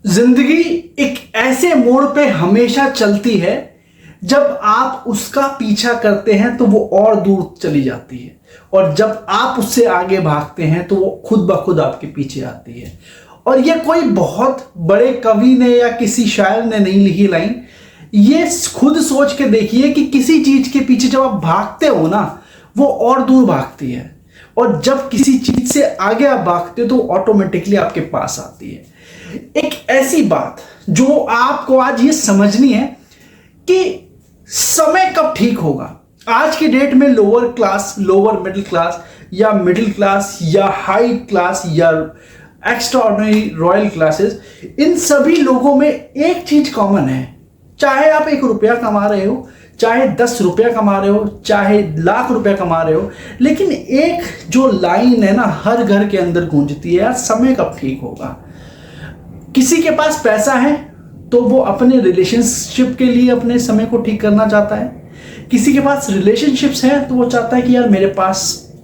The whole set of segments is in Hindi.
जिंदगी एक ऐसे मोड़ पे हमेशा चलती है, जब आप उसका पीछा करते हैं तो वो और दूर चली जाती है, और जब आप उससे आगे भागते हैं तो वो खुद ब खुद आपके पीछे आती है। और ये कोई बहुत बड़े कवि ने या किसी शायर ने नहीं लिखी लाइन, ये खुद सोच के देखिए कि किसी चीज के पीछे जब आप भागते हो ना, वो और दूर भागती है, और जब किसी चीज से आगे आप भागते हो तो ऑटोमेटिकली आपके पास आती है। एक ऐसी बात जो आपको आज ये समझनी है कि समय कब ठीक होगा। आज की डेट में lower class, lower middle class, या मिडिल क्लास, या हाई क्लास, या एक्स्ट्राऑर्डिनरी रॉयल क्लासेस, इन सभी लोगों में एक चीज कॉमन है। चाहे आप 1 रुपया कमा रहे हो, चाहे 10 रुपया कमा रहे हो, चाहे लाख रुपया कमा रहे हो, लेकिन एक जो लाइन है ना, हर घर के अंदर गूंजती है, यार समय कब ठीक होगा। किसी के पास पैसा है तो वो अपने रिलेशनशिप के लिए अपने समय को ठीक करना चाहता है। किसी के पास रिलेशनशिप्स हैं तो वो चाहता है कि यार मेरे पास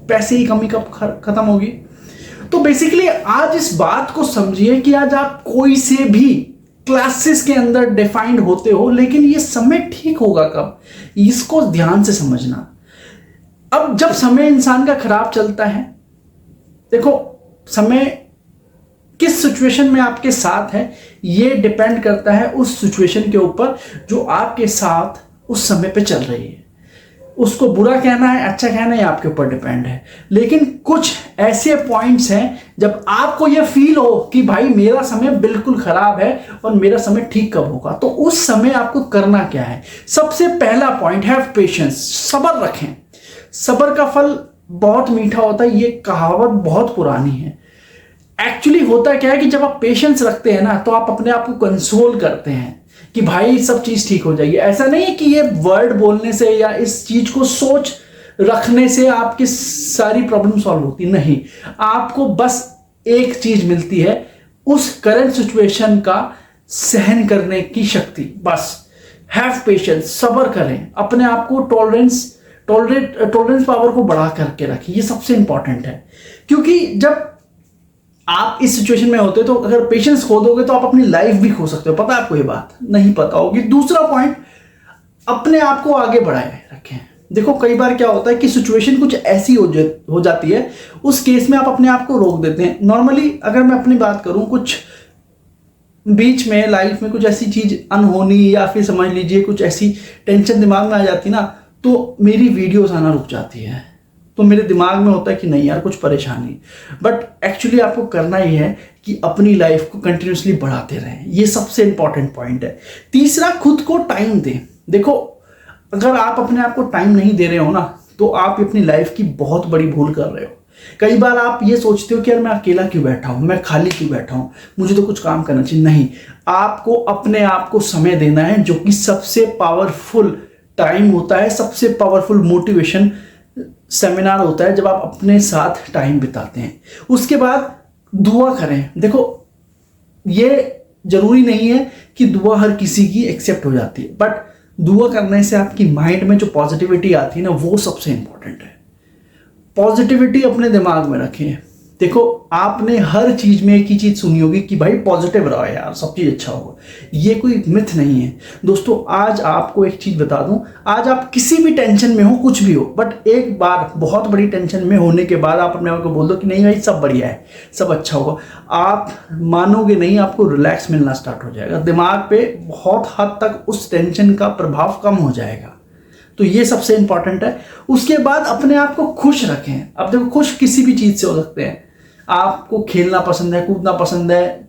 पैसे की कमी कब खत्म होगी। तो बेसिकली आज इस बात को समझिए कि आज आप कोई से भी क्लासेस के अंदर डिफाइंड होते हो, लेकिन ये समय ठीक होगा कब, इसको ध्यान से समझना। अब जब समय इंसान का खराब चलता है, देखो समय किस सिचुएशन में आपके साथ है ये डिपेंड करता है उस सिचुएशन के ऊपर जो आपके साथ उस समय पे चल रही है। उसको बुरा कहना है, अच्छा कहना है, आपके ऊपर डिपेंड है। लेकिन कुछ ऐसे पॉइंट्स हैं जब आपको ये फील हो कि भाई मेरा समय बिल्कुल खराब है और मेरा समय ठीक कब होगा, तो उस समय आपको करना क्या है। सबसे पहला पॉइंट है पेशेंस, सब्र रखें। सब्र का फल बहुत मीठा होता है, ये कहावत बहुत पुरानी है। एक्चुअली होता क्या है कि जब आप पेशेंस रखते हैं ना, तो आप अपने आप को कंसोल करते हैं कि भाई सब चीज ठीक हो जाएगी। ऐसा नहीं है कि ये वर्ड बोलने से या इस चीज को सोच रखने से आपकी सारी प्रॉब्लम सॉल्व होती नहीं। आपको बस एक चीज मिलती है, उस करंट सिचुएशन का सहन करने की शक्ति। बस हैव पेशेंस, सब्र करें, अपने आप को टॉलरेंस पावर को बढ़ा करके रखें। ये सबसे इंपॉर्टेंट है, क्योंकि जब आप इस सिचुएशन में होते तो अगर पेशेंस खो दोगे तो आप अपनी लाइफ भी खो सकते हो। पता है आपको ये बात? नहीं पता होगी। दूसरा पॉइंट, अपने आप को आगे बढ़ाए रखें। देखो कई बार क्या होता है कि सिचुएशन कुछ ऐसी हो जाती है, उस केस में आप अपने आप को रोक देते हैं। नॉर्मली अगर मैं अपनी बात करूं, कुछ बीच में लाइफ में कुछ ऐसी चीज अनहोनी या फिर समझ लीजिए कुछ ऐसी टेंशन दिमाग में आ जाती ना, तो मेरी वीडियोस आना रुक जाती है। तो मेरे दिमाग में होता है कि नहीं यार कुछ परेशानी, बट एक्चुअली आपको करना ही है कि अपनी लाइफ को कंटिन्यूसली बढ़ाते रहें। ये सबसे इंपॉर्टेंट पॉइंट है। तीसरा, खुद को टाइम दें। देखो अगर आप अपने आप को टाइम नहीं दे रहे हो ना, तो आप अपनी लाइफ की बहुत बड़ी भूल कर रहे हो। कई बार आप ये सोचते हो कि यार मैं अकेला क्यों बैठा हूं, मैं खाली क्यों बैठा हूं, मुझे तो कुछ काम करना चाहिए। नहीं, आपको अपने आप को समय देना है, जो कि सबसे पावरफुल टाइम होता है, सबसे पावरफुल मोटिवेशन सेमिनार होता है जब आप अपने साथ टाइम बिताते हैं। उसके बाद दुआ करें। देखो ये जरूरी नहीं है कि दुआ हर किसी की एक्सेप्ट हो जाती है, बट दुआ करने से आपकी माइंड में जो पॉजिटिविटी आती है ना, वो सबसे इंपॉर्टेंट है। पॉजिटिविटी अपने दिमाग में रखें। देखो आपने हर चीज में एक ही चीज सुनी होगी कि भाई पॉजिटिव रहो यार, सब चीज अच्छा होगा। ये कोई मिथ नहीं है दोस्तों। आज आपको एक चीज बता दूं, आज आप किसी भी टेंशन में हो, कुछ भी हो, बट एक बार बहुत बड़ी टेंशन में होने के बाद आप अपने आप को बोल दो कि नहीं भाई सब बढ़िया है, सब अच्छा होगा। आप मानोगे नहीं, आपको रिलैक्स मिलना स्टार्ट हो जाएगा। दिमाग पे बहुत हद तक उस टेंशन का प्रभाव कम हो जाएगा। तो ये सबसे इंपॉर्टेंट है। उसके बाद अपने आप को खुश रखें। अब देखो खुश किसी भी चीज से हो सकते हैं। आपको खेलना पसंद है, कूदना पसंद है,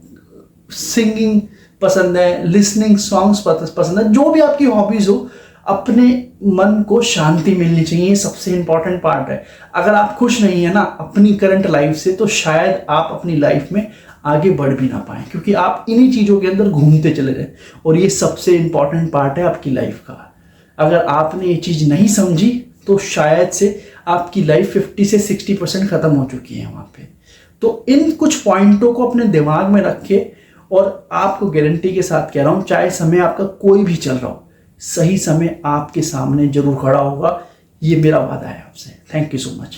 सिंगिंग पसंद है, लिसनिंग सॉन्ग्स पसंद है, जो भी आपकी हॉबीज हो, अपने मन को शांति मिलनी चाहिए। ये सबसे इंपॉर्टेंट पार्ट है। अगर आप खुश नहीं है ना अपनी करंट लाइफ से, तो शायद आप अपनी लाइफ में आगे बढ़ भी ना पाए, क्योंकि आप इन्हीं चीजों के अंदर घूमते चले जाए। और ये सबसे इंपॉर्टेंट पार्ट है आपकी लाइफ का। अगर आपने ये चीज नहीं समझी तो शायद से आपकी लाइफ 50 से 60% खत्म हो चुकी है वहां पे। तो इन कुछ पॉइंटों को अपने दिमाग में रखे, और आपको गारंटी के साथ कह रहा हूं, चाहे समय आपका कोई भी चल रहा हो, सही समय आपके सामने जरूर खड़ा होगा। ये मेरा वादा है आपसे। Thank you so much.